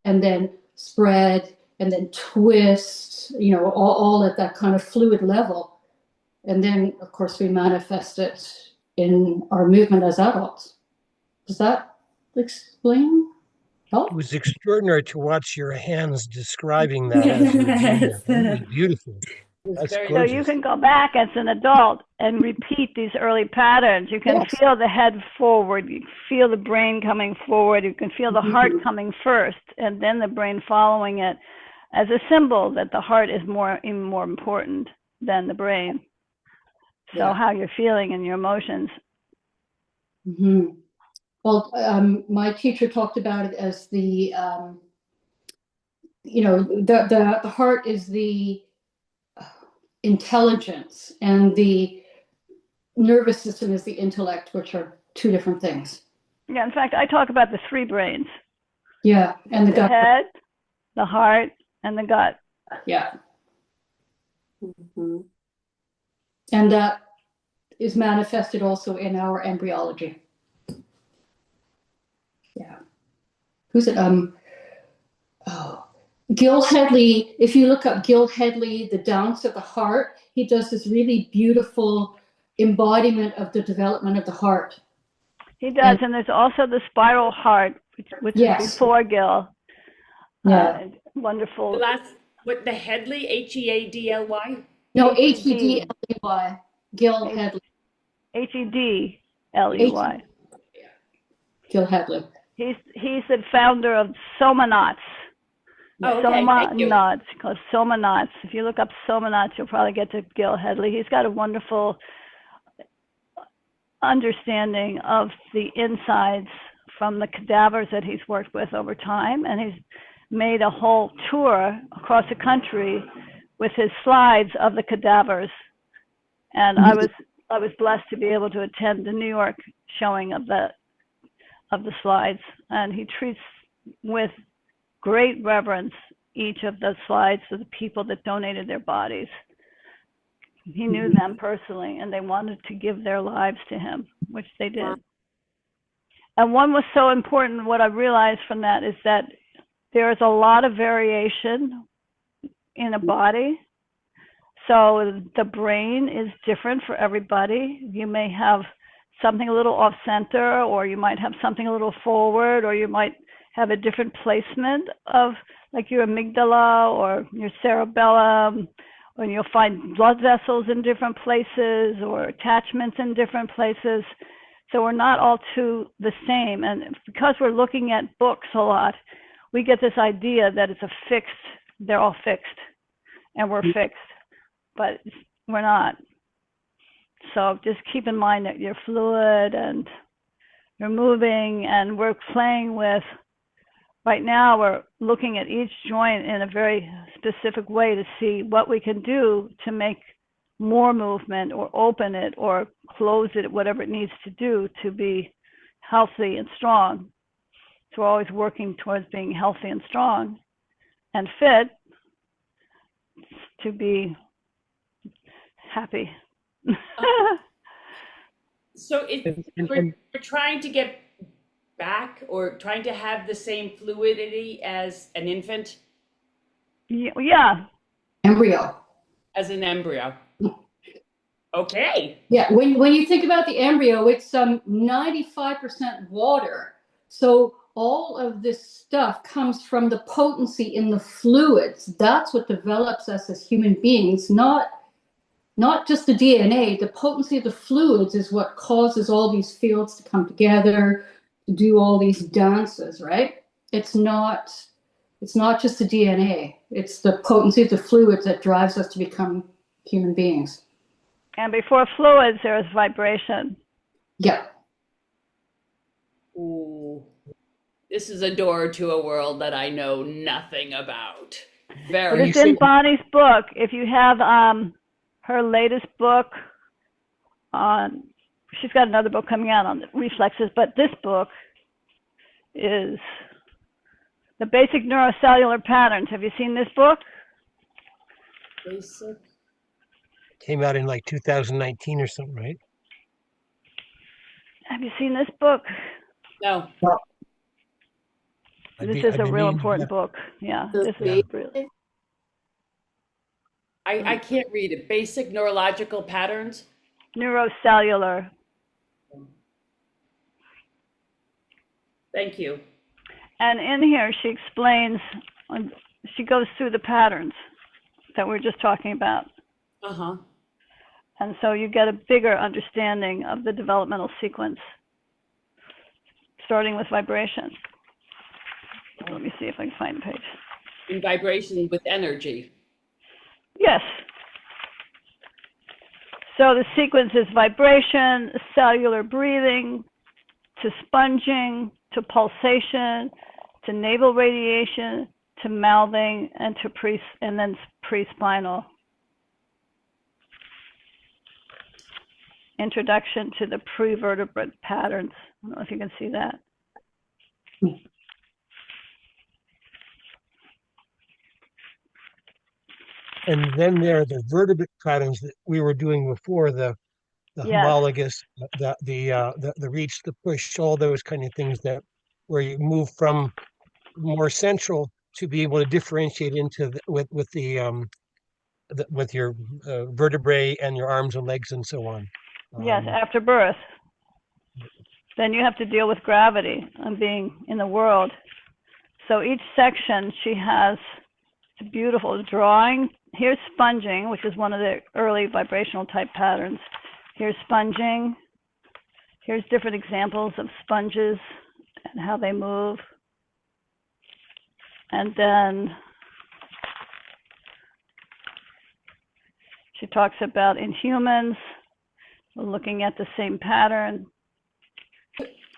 and then spread and then twist, all at that kind of fluid level. And then, of course, we manifest it in our movement as adults. Does that explain? It was extraordinary to watch your hands describing that as you were doing that. That was beautiful. That's gorgeous. So you can go back as an adult and repeat these early patterns. You can feel the head forward. You feel the brain coming forward. You can feel the heart coming first, and then the brain following it as a symbol that the heart is even more important than the brain. So how you're feeling and your emotions. Mm-hmm. Well, my teacher talked about it as the heart is the intelligence, and the nervous system is the intellect, which are two different things. Yeah, in fact, I talk about the three brains. Yeah, and the gut. Head, the heart, and the gut. Yeah. Mm-hmm. And that is manifested also in our embryology. Yeah. Who's it? Gil Hedley. If you look up Gil Hedley, the dance of the heart, he does this really beautiful embodiment of the development of the heart. He does, and there's also the spiral heart, which is before Gil. Yeah. Wonderful. What, the Headley, Headly? No, H-E-D. Hedley. Gil Hedley. Hedley. Gil Hedley. He's the founder of Somanauts. Oh, okay, thank you. Somanauts, called Somanauts. If you look up Somanauts, you'll probably get to Gil Hedley. He's got a wonderful understanding of the insides from the cadavers that he's worked with over time, and he's made a whole tour across the country with his slides of the cadavers. And I was blessed to be able to attend the New York showing of the slides, and he treats with great reverence each of the slides of the people that donated their bodies. He knew them personally, and they wanted to give their lives to him, which they did. And one was so important. What I realized from that is that there is a lot of variation in a body. So the brain is different for everybody. You may have something a little off center, or you might have something a little forward, or you might have a different placement of like your amygdala or your cerebellum, or you'll find blood vessels in different places or attachments in different places. So we're not all too the same. And because we're looking at books a lot, we get this idea that it's they're all fixed and we're fixed, but we're not. So just keep in mind that you're fluid and you're moving, and we're playing with, right now we're looking at each joint in a very specific way to see what we can do to make more movement or open it or close it, whatever it needs to do to be healthy and strong. So we're always working towards being healthy and strong and fit to be happy. So we're trying to get back, or trying to have the same fluidity as an infant? Yeah. Embryo. As an embryo. Okay. Yeah, when you think about the embryo, it's 95% water. So all of this stuff comes from the potency in the fluids. That's what develops us as human beings, not just the DNA. The potency of the fluids is what causes all these fields to come together, to do all these dances, right? It's not just the DNA. It's the potency of the fluids that drives us to become human beings. And before fluids, there is vibration. Yeah. Ooh. This is a door to a world that I know nothing about. It's in Bonnie's book. If you have her latest book on, she's got another book coming out on reflexes, but this book is The Basic Neurocellular Patterns. Have you seen this book? Basic. Came out in like 2019 or something, right? Have you seen this book? No. This is a real important book. Yeah, this is really. I can't read it. Basic neurological patterns? Neurocellular. Thank you. And in here, she explains, she goes through the patterns that we're just talking about. Uh-huh. And so you get a bigger understanding of the developmental sequence, starting with vibration. Let me see if I can find the page. In vibration with energy. Yes. So the sequence is vibration, cellular breathing, to sponging, to pulsation, to navel radiation, to mouthing, and to then pre-spinal. Introduction to the prevertebrate patterns. I don't know if you can see that. And then there are the vertebrate patterns that we were doing before, the homologous, the reach, the push, all those kind of things that where you move from more central to be able to differentiate into with your vertebrae and your arms and legs and so on. Yes, after birth. Then you have to deal with gravity and being in the world. So each section, she has It's a beautiful drawing. Here's sponging, which is one of the early vibrational type patterns. Here's sponging. Here's different examples of sponges and how they move. And then she talks about in humans, we're looking at the same pattern.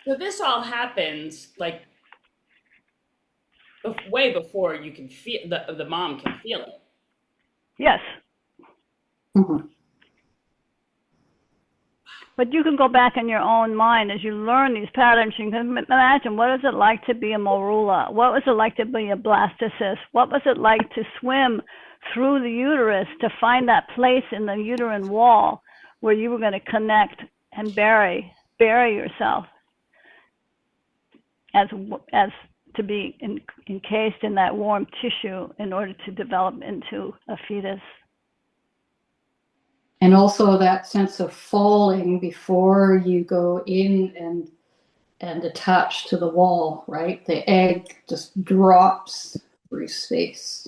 So this all happens like way before you can feel the mom can feel it. Yes. Mhm. But you can go back in your own mind as you learn these patterns. You can imagine, what is it like to be a morula? What was it like to be a blastocyst? What was it like to swim through the uterus to find that place in the uterine wall where you were going to connect and bury yourself as to be encased in that warm tissue in order to develop into a fetus. And also that sense of falling before you go in and attach to the wall, right? The egg just drops through space.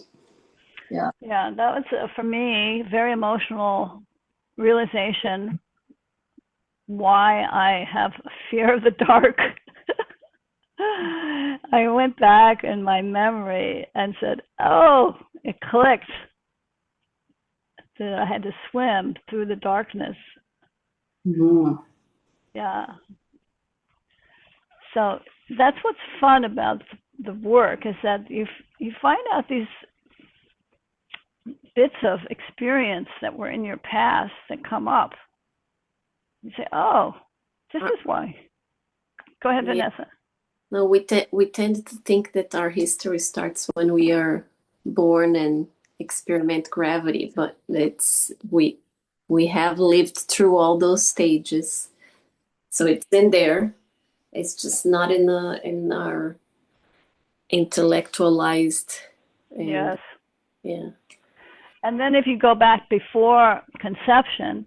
Yeah. Yeah, that was, for me, very emotional realization why I have a fear of the dark. I went back in my memory and said, oh, it clicked. That I had to swim through the darkness. Mm-hmm. Yeah. So that's what's fun about the work, is that you find out these bits of experience that were in your past that come up. You say, oh, this is why. Go ahead, Vanessa. No, we tend to think that our history starts when we are born and experiment gravity, but we have lived through all those stages, so it's in there. It's just not in our intellectualized. Yes. Yeah. And then if you go back before conception,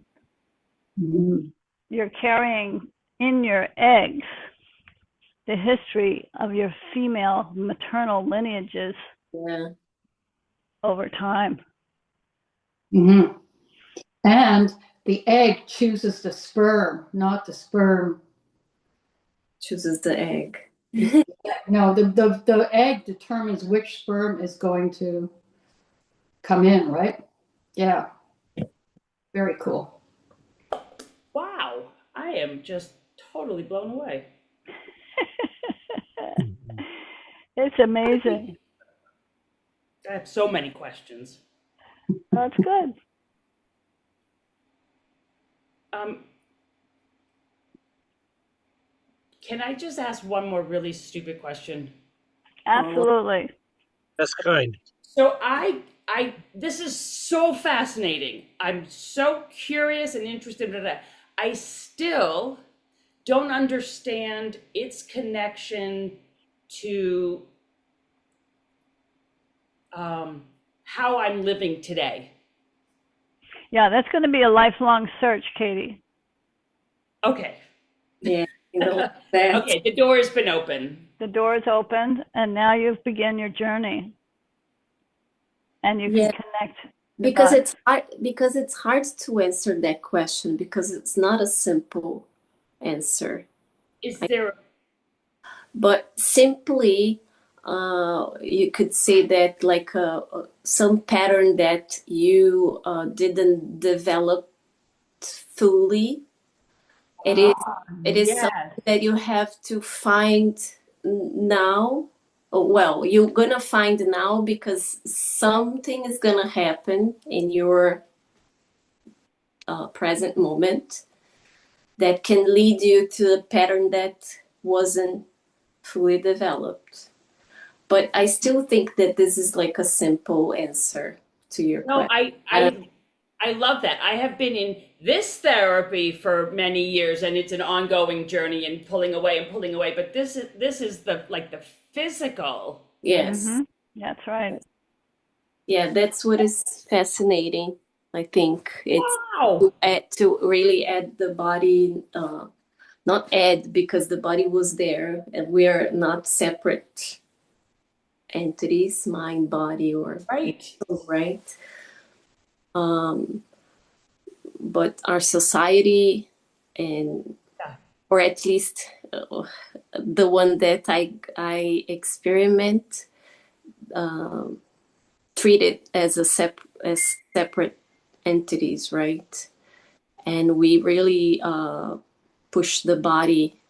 Mm-hmm. you're carrying in your eggs the history of your female maternal lineages. Yeah. Over time. Mm-hmm. And the egg chooses the sperm, not the sperm chooses the egg. No, the egg determines which sperm is going to come in, right? Yeah. Very cool. Wow, I am just totally blown away. It's amazing. I have so many questions. That's good. Can I just ask one more really stupid question? Absolutely. That's kind. So this is so fascinating. I'm so curious and interested in that. I still don't understand its connection to how I'm living today. Yeah, that's going to be a lifelong search, Katie. Okay. Yeah. Okay, the door has been open. The door is opened, and now you've begun your journey. And you can connect. Because it's hard to answer that question, because it's not a simple answer. Is there? But simply, you could say that like some pattern that you didn't develop fully. It is something that you have to find now. Well, you're gonna find now, because something is gonna happen in your present moment that can lead you to a pattern that wasn't fully developed. But I still think that this is like a simple answer to your question. I love that. I have been in this therapy for many years, and it's an ongoing journey and pulling away. But this is the physical. Yes. Mm-hmm. That's right. Yeah, that's what is fascinating. I think it's to really add the body, not add, because the body was there and we are not separate entities, mind, body, or Right. right? But our society, and or at least the one that I experiment, treat it as as separate entities, right? And we really push the body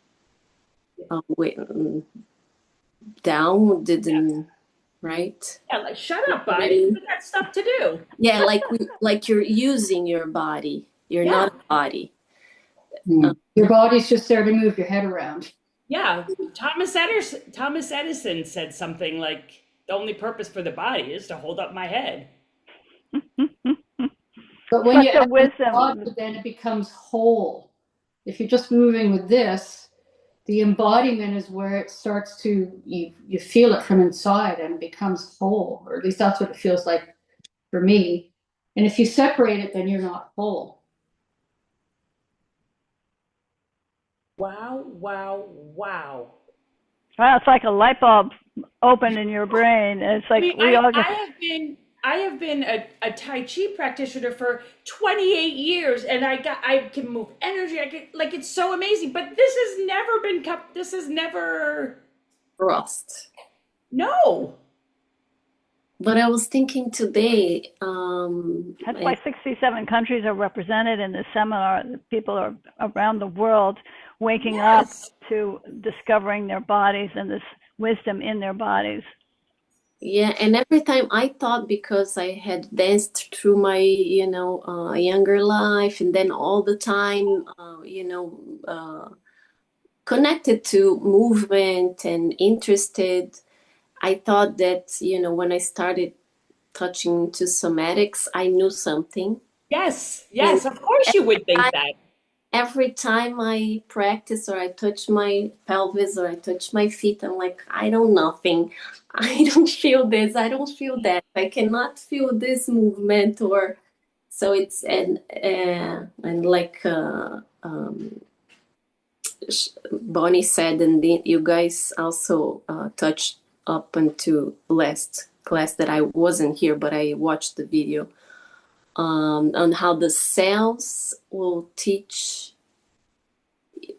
down, didn't, right? Yeah, like shut up, body. We got stuff to do. Yeah, like you're using your body. You're not a body. Your body's just there to move your head around. Yeah, Thomas Edison said something like, "The only purpose for the body is to hold up my head." But when you add the body, then it becomes whole. If you're just moving with this, the embodiment is where it starts to, you feel it from inside and becomes whole, or at least that's what it feels like for me. And if you separate it, then you're not whole. Wow, wow, wow. Wow, it's like a light bulb open in your brain. It's like I have been a Tai Chi practitioner for 28 years, and I can move energy. It's so amazing. But this has never been this has never Rust. No. But I was thinking today. That's why 67 countries are represented in this seminar. People are around the world waking up to discovering their bodies and this wisdom in their bodies. Yeah, and every time I thought, because I had danced through my, younger life, and then all the time, connected to movement and interested, I thought that, when I started touching to somatics, I knew something. Yes, of course you would think that. Every time I practice, or I touch my pelvis, or I touch my feet, I'm like, I know nothing. I don't feel this. I don't feel that. I cannot feel this movement, or so it's and like Bonnie said, and you guys also touched up into last class that I wasn't here, but I watched the video. On how the cells will teach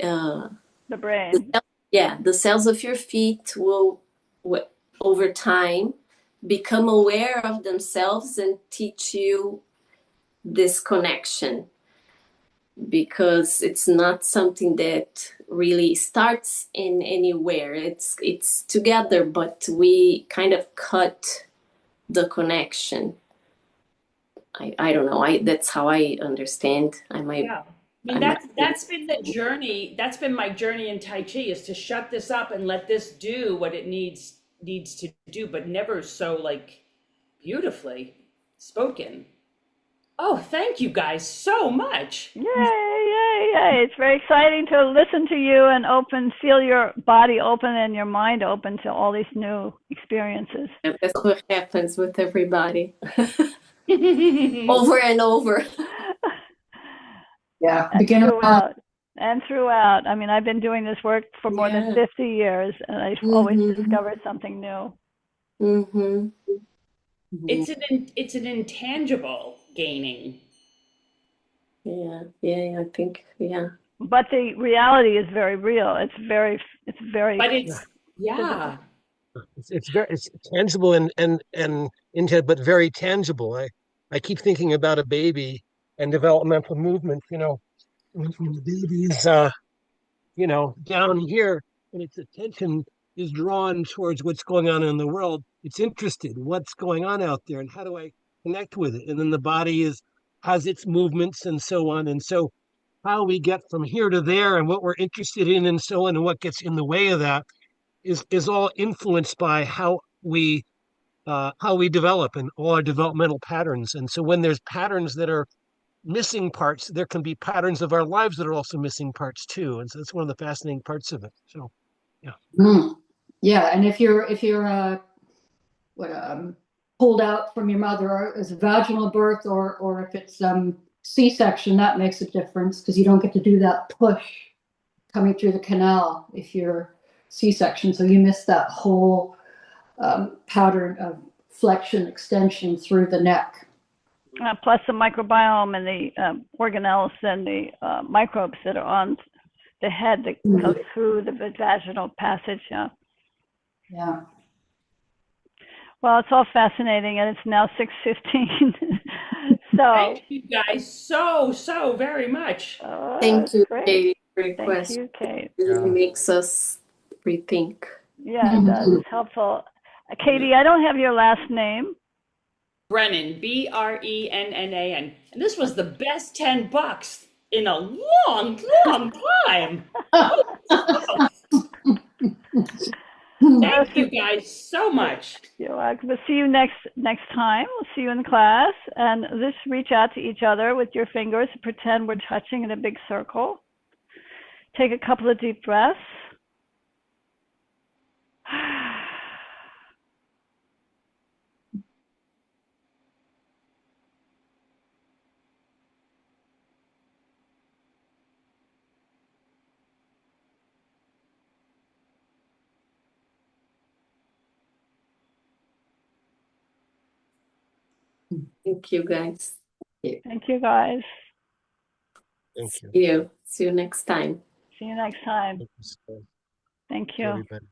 the brain. The cells of your feet will, over time, become aware of themselves and teach you this connection, because it's not something that really starts in anywhere. It's together, but we kind of cut the connection. I don't know. That's how I understand. That's been the journey. That's been my journey in Tai Chi, is to shut this up and let this do what it needs to do, but never so beautifully spoken. Oh, thank you guys so much. Yay. It's very exciting to listen to you and feel your body open and your mind open to all these new experiences. That's what happens with everybody. Over and over. Yeah, throughout. I mean, I've been doing this work for more than 50 years, and I've always discovered something new. Mm-hmm. It's an intangible gaining. Yeah, I think, yeah. But the reality is very real. It's very. But it's tangible and but very tangible. I keep thinking about a baby and developmental movement. When the baby is down here, and its attention is drawn towards what's going on in the world. It's interested, what's going on out there, and how do I connect with it? And then the body has its movements and so on. And so how we get from here to there and what we're interested in and so on, and what gets in the way of that is all influenced by how we develop and all our developmental patterns. And so when there's patterns that are missing parts, there can be patterns of our lives that are also missing parts too. And so that's one of the fascinating parts of it. So, yeah. Yeah, and if you're pulled out from your mother as a vaginal birth, or if it's C-section, that makes a difference, because you don't get to do that push coming through the canal if you're C-section. So you miss that whole pattern of flexion extension through the neck. Plus the microbiome and the organelles and the microbes that are on the head that go through the vaginal passage. Yeah. Well, it's all fascinating, and it's now 6:15. So thank you guys so very much. Thank you, great. Katie, for your Thank question. you, Kate. It really makes us rethink. Yeah, it does. It's helpful. Katie, I don't have your last name. Brennan, Brennan. And this was the best $10 in a long time. Thank you guys so much. You're welcome. We'll see you next time. We'll see you in class. And just reach out to each other with your fingers. Pretend we're touching in a big circle. Take a couple of deep breaths. Thank you, guys. Thank you, guys. Thank you. See you. See you next time. See you next time. Thank you. Thank To you. everybody.